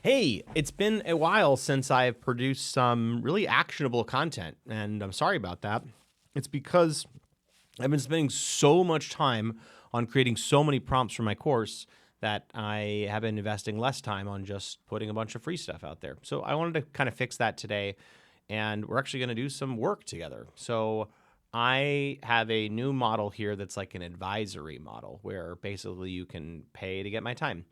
Hey, it's been a while since I've produced some really actionable content, and I'm sorry about that. It's because I've been spending so much time on creating so many prompts for my course that I have been investing less time on just putting a bunch of free stuff out there. So I wanted to kind of fix that today, and we're actually going to do some work together. So I have a new model here that's like an advisory model where basically you can pay to get my time.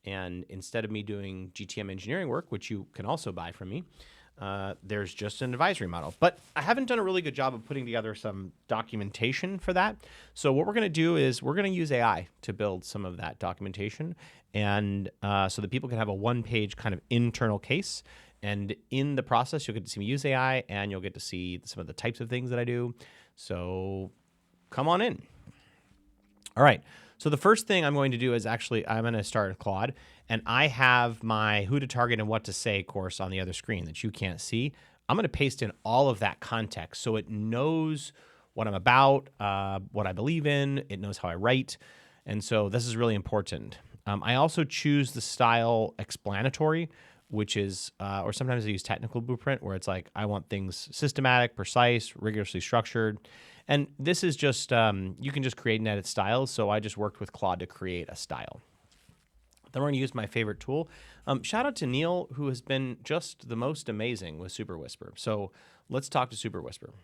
And instead of me doing GTM engineering work, which you can also buy from me, there's just an advisory model. But I haven't done a really good job of putting together some documentation for that. So what we're going to do is we're going to use AI to build some of that documentation, and so that people can have a one-page kind of internal case. And in the process, you'll get to see me use AI, and you'll get to see some of the types of things that I do. So come on in. All right. So the first thing I'm going to do is actually I'm going to start with Claude, and I have my who to target and what to say course on the other screen that you can't see. I'm going to paste in all of that context so it knows what I'm about, what I believe in. It knows how I write, and so this is really important. I also choose the style explanatory, which is, or sometimes I use technical blueprint, where it's like I want things systematic, precise, rigorously structured. And this is just, you can just create and edit styles. So I just worked with Claude to create a style. Then we're going to use my favorite tool. Shout out to Neil, who has been just the most amazing with Super Whisper. So let's talk to Super Whisper.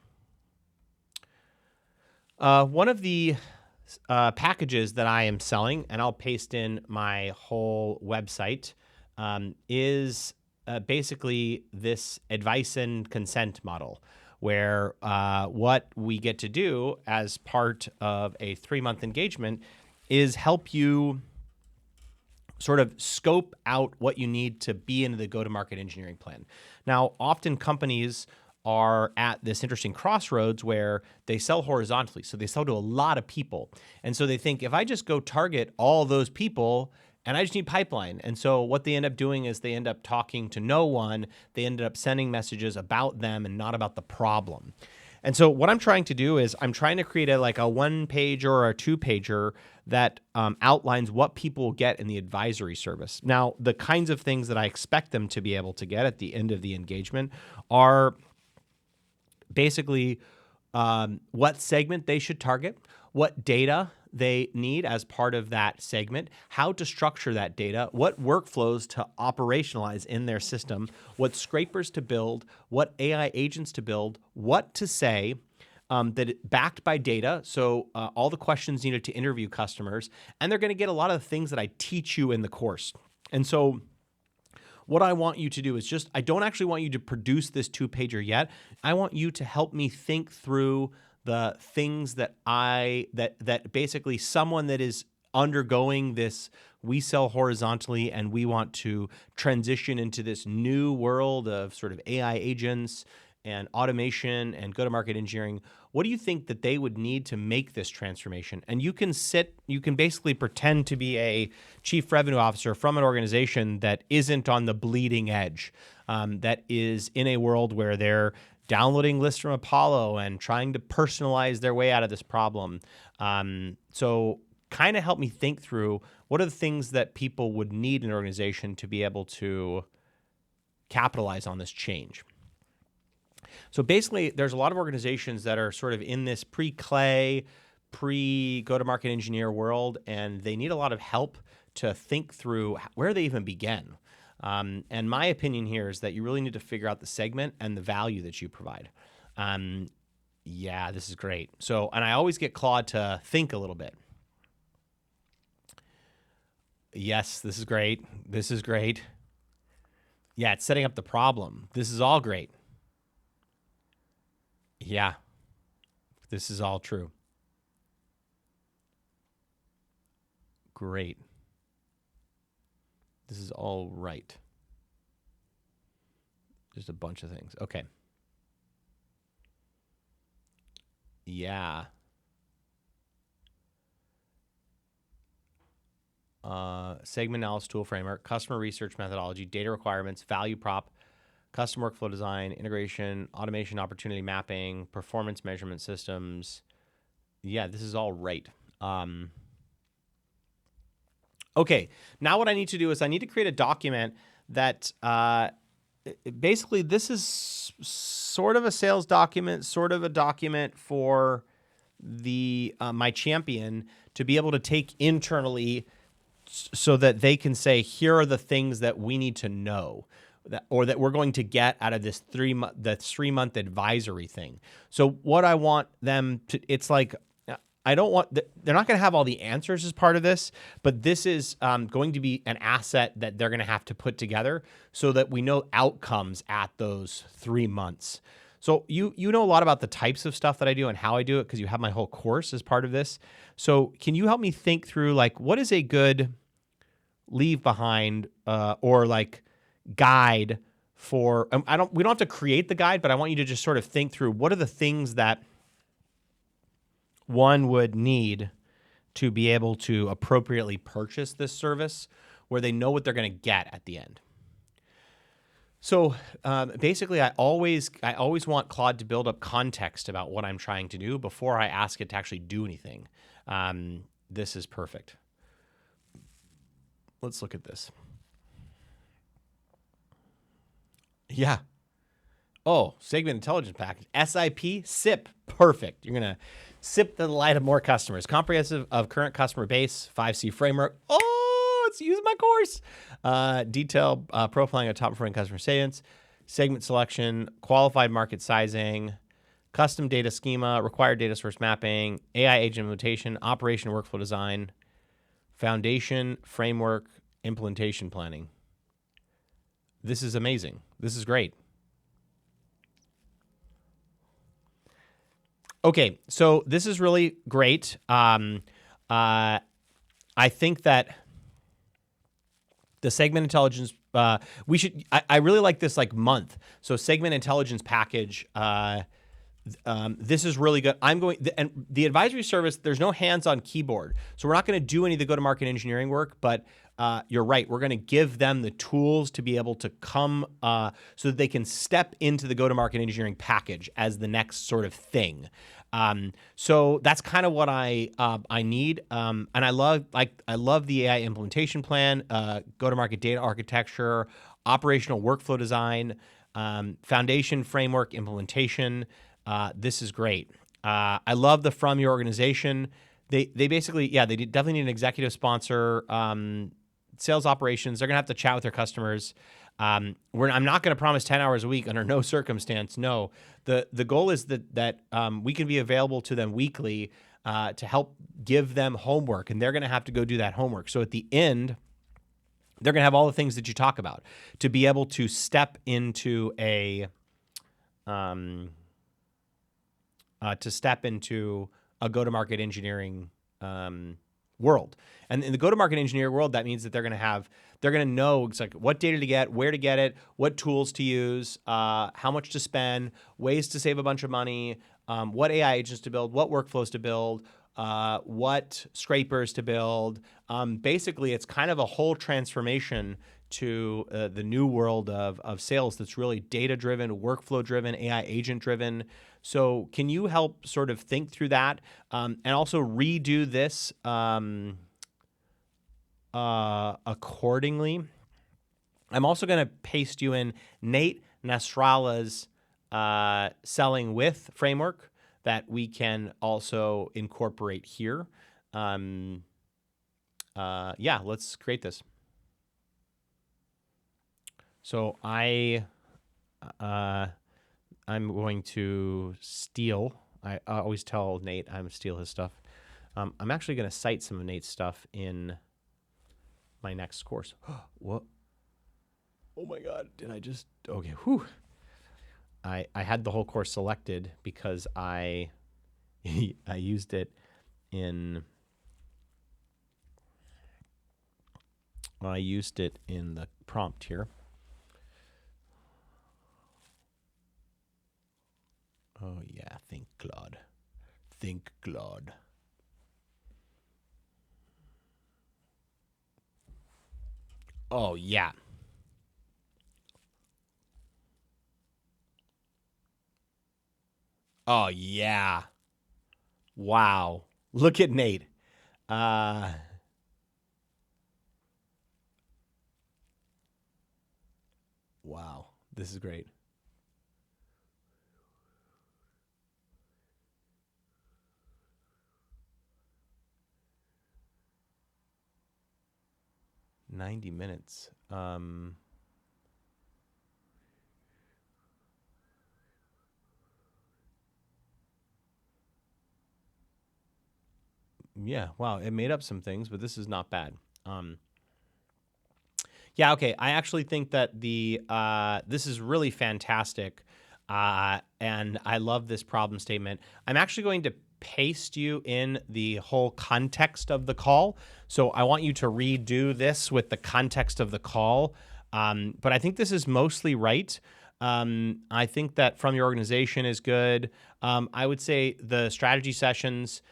One of the packages that I am selling, and I'll paste in my whole website, is basically this advice and consent model, where what we get to do as part of a 3-month engagement is help you sort of scope out what you need to be in the go-to-market engineering plan. Now, often companies are at this interesting crossroads where they sell horizontally. So they sell to a lot of people. And so they think, if I just go target all those people and I just need pipeline. And so what they end up doing is they end up talking to no one. They ended up sending messages about them and not about the problem. And so what I'm trying to do is I'm trying to create a 1-page or a 2-pager that outlines what people will get in the advisory service. Now, the kinds of things that I expect them to be able to get at the end of the engagement are basically what segment they should target, what data they need as part of that segment, how to structure that data, what workflows to operationalize in their system, what scrapers to build, what AI agents to build, what to say, backed by data. So all the questions needed to interview customers, and they're going to get a lot of the things that I teach you in the course. And so what I want you to do is I don't actually want you to produce this 2-pager yet. I want you to help me think through the things that that basically someone that is undergoing this, we sell horizontally and we want to transition into this new world of sort of AI agents and automation and go-to-market engineering. What do you think that they would need to make this transformation? And you can basically pretend to be a chief revenue officer from an organization that isn't on the bleeding edge, that is in a world where they're downloading lists from Apollo and trying to personalize their way out of this problem. So kind of help me think through what are the things that people would need in an organization to be able to capitalize on this change. So basically, there's a lot of organizations that are sort of in this pre-Clay, pre-go-to-market engineer world, and they need a lot of help to think through where they even begin. And my opinion here is that you really need to figure out the segment and the value that you provide. Yeah, this is great. So, and I always get Claude to think a little bit. Yes, this is great. This is great. Yeah, it's setting up the problem. This is all great. Yeah, this is all true. Great. This is all right. Just a bunch of things. Okay. Yeah. Segment analysis tool framework, customer research methodology, data requirements, value prop, custom workflow design, integration, automation, opportunity mapping, performance measurement systems. Yeah, this is all right. Okay, now what I need to do is I need to create a document that basically this is sort of a sales document, sort of a document for the my champion to be able to take internally so that they can say, here are the things that we need to know that, or that we're going to get out of this 3-month advisory thing. So what I want them to, it's like, I don't want, they're not going to have all the answers as part of this, but this is going to be an asset that they're going to have to put together so that we know outcomes at those 3 months. So you know a lot about the types of stuff that I do and how I do it because you have my whole course as part of this. So can you help me think through, like, what is a good leave behind or like guide for, we don't have to create the guide, but I want you to just sort of think through what are the things that one would need to be able to appropriately purchase this service where they know what they're going to get at the end. So basically, I always want Claude to build up context about what I'm trying to do before I ask it to actually do anything. This is perfect. Let's look at this. Yeah. Oh, segment intelligence package. SIP, SIP. Perfect. You're going to sip the light of more customers. Comprehensive of current customer base, 5C framework. Oh, it's using my course. Detailed profiling of top performing customer segments, segment selection, qualified market sizing, custom data schema, required data source mapping, AI agent implementation, operation workflow design, foundation, framework, implementation planning. This is amazing. This is great. Okay, so this is really great. I think that the segment intelligence, we should, I really like this like month. So segment intelligence package, this is really good. And the advisory service, there's no hands-on keyboard. So we're not going to do any of the go-to-market engineering work, but you're right. We're going to give them the tools to be able to come so that they can step into the go-to-market engineering package as the next sort of thing. So that's kind of what I need. And I love the AI implementation plan, go-to-market data architecture, operational workflow design, foundation framework implementation. This is great. I love the from your organization. They basically, they definitely need an executive sponsor, sales operations. They're going to have to chat with their customers. I'm not going to promise 10 hours a week under no circumstance. No, the goal is that we can be available to them weekly to help give them homework, and they're going to have to go do that homework. So at the end, they're going to have all the things that you talk about to be able to step into a go-to-market engineering world. And in the go-to-market engineer world, that means that they're going to know it's like what data to get, where to get it, what tools to use, how much to spend, ways to save a bunch of money, what AI agents to build, what workflows to build, what scrapers to build. Basically, it's kind of a whole transformation to the new world of sales that's really data-driven, workflow-driven, AI agent-driven. So can you help sort of think through that and also redo this accordingly? I'm also going to paste you in Nate Nasrallah's selling with framework that we can also incorporate here. Let's create this. So I'm going to steal. I always tell Nate I'm steal his stuff. I'm actually going to cite some of Nate's stuff in my next course. What? Oh my God! Did I just? Okay. Whew. I had the whole course selected because I used it in. I used it in the prompt here. Oh, yeah. Think, Claude. Think, Claude. Oh, yeah. Oh, yeah. Wow. Look at Nate. This is great. $90. Yeah, wow, it made up some things, but this is not bad. Yeah, okay. I actually think that this is really fantastic, and I love this problem statement. I'm actually going to paste you in the whole context of the call. So I want you to redo this with the context of the call. But I think this is mostly right. I think that from your organization is good. I would say the strategy sessions,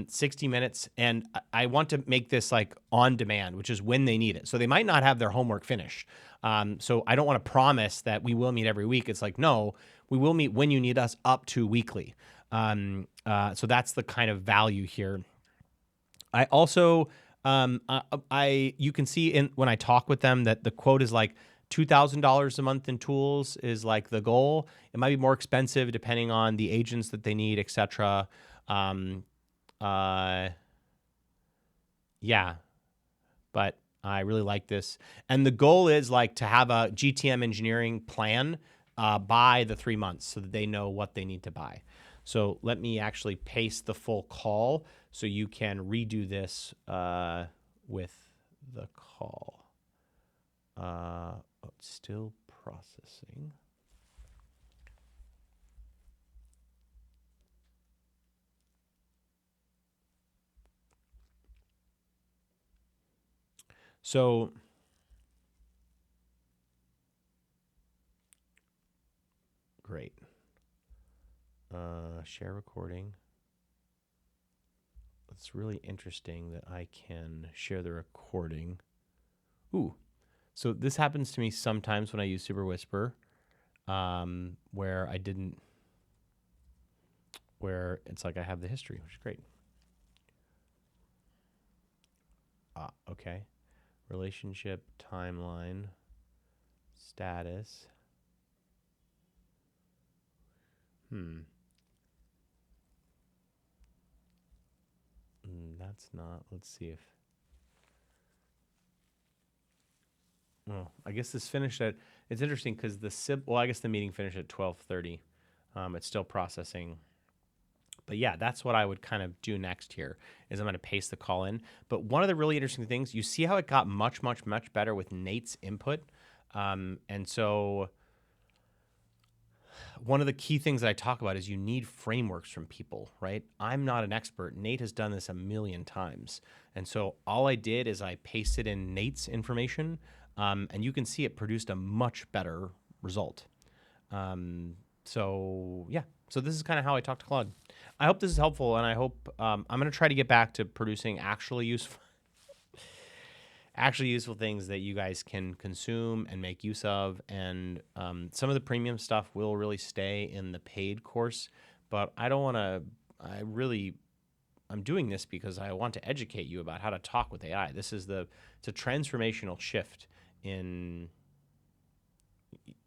60 minutes. And I want to make this like on demand, which is when they need it. So they might not have their homework finished. So I don't want to promise that we will meet every week. It's like, no, we will meet when you need us up to weekly. So that's the kind of value here. I also, you can see in when I talk with them that the quote is like $2,000 a month in tools is like the goal. It might be more expensive depending on the agents that they need, etc. Uh, yeah, but I really like this. And the goal is like to have a GTM engineering plan by the 3 months so that they know what they need to buy. So let me actually paste the full call so you can redo this with the call. It's still processing. So great. Share recording. It's really interesting that I can share the recording. Ooh, so this happens to me sometimes when I use Super Whisper, where where it's like I have the history, which is great. Okay. Relationship timeline, status. That's not. Let's see if. Oh, I guess this finished at. It's interesting because well, I guess the meeting finished at 12:30. It's still processing. But yeah, that's what I would kind of do next here is I'm going to paste the call in. But one of the really interesting things, you see how it got much, much, much better with Nate's input. And so one of the key things that I talk about is you need frameworks from people, right? I'm not an expert. Nate has done this a million times. And so all I did is I pasted in Nate's information, and you can see it produced a much better result. So yeah, so this is kind of how I talk to Claude. I hope this is helpful, and I hope I'm going to try to get back to producing actually useful things that you guys can consume and make use of. And some of the premium stuff will really stay in the paid course, but I don't want to. I'm doing this because I want to educate you about how to talk with AI. It's a transformational shift in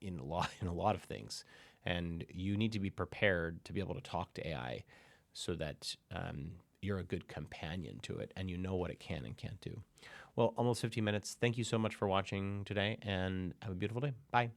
a lot of things, and you need to be prepared to be able to talk to AI so that you're a good companion to it and you know what it can and can't do. Well, almost 15 minutes. Thank you so much for watching today, and have a beautiful day. Bye.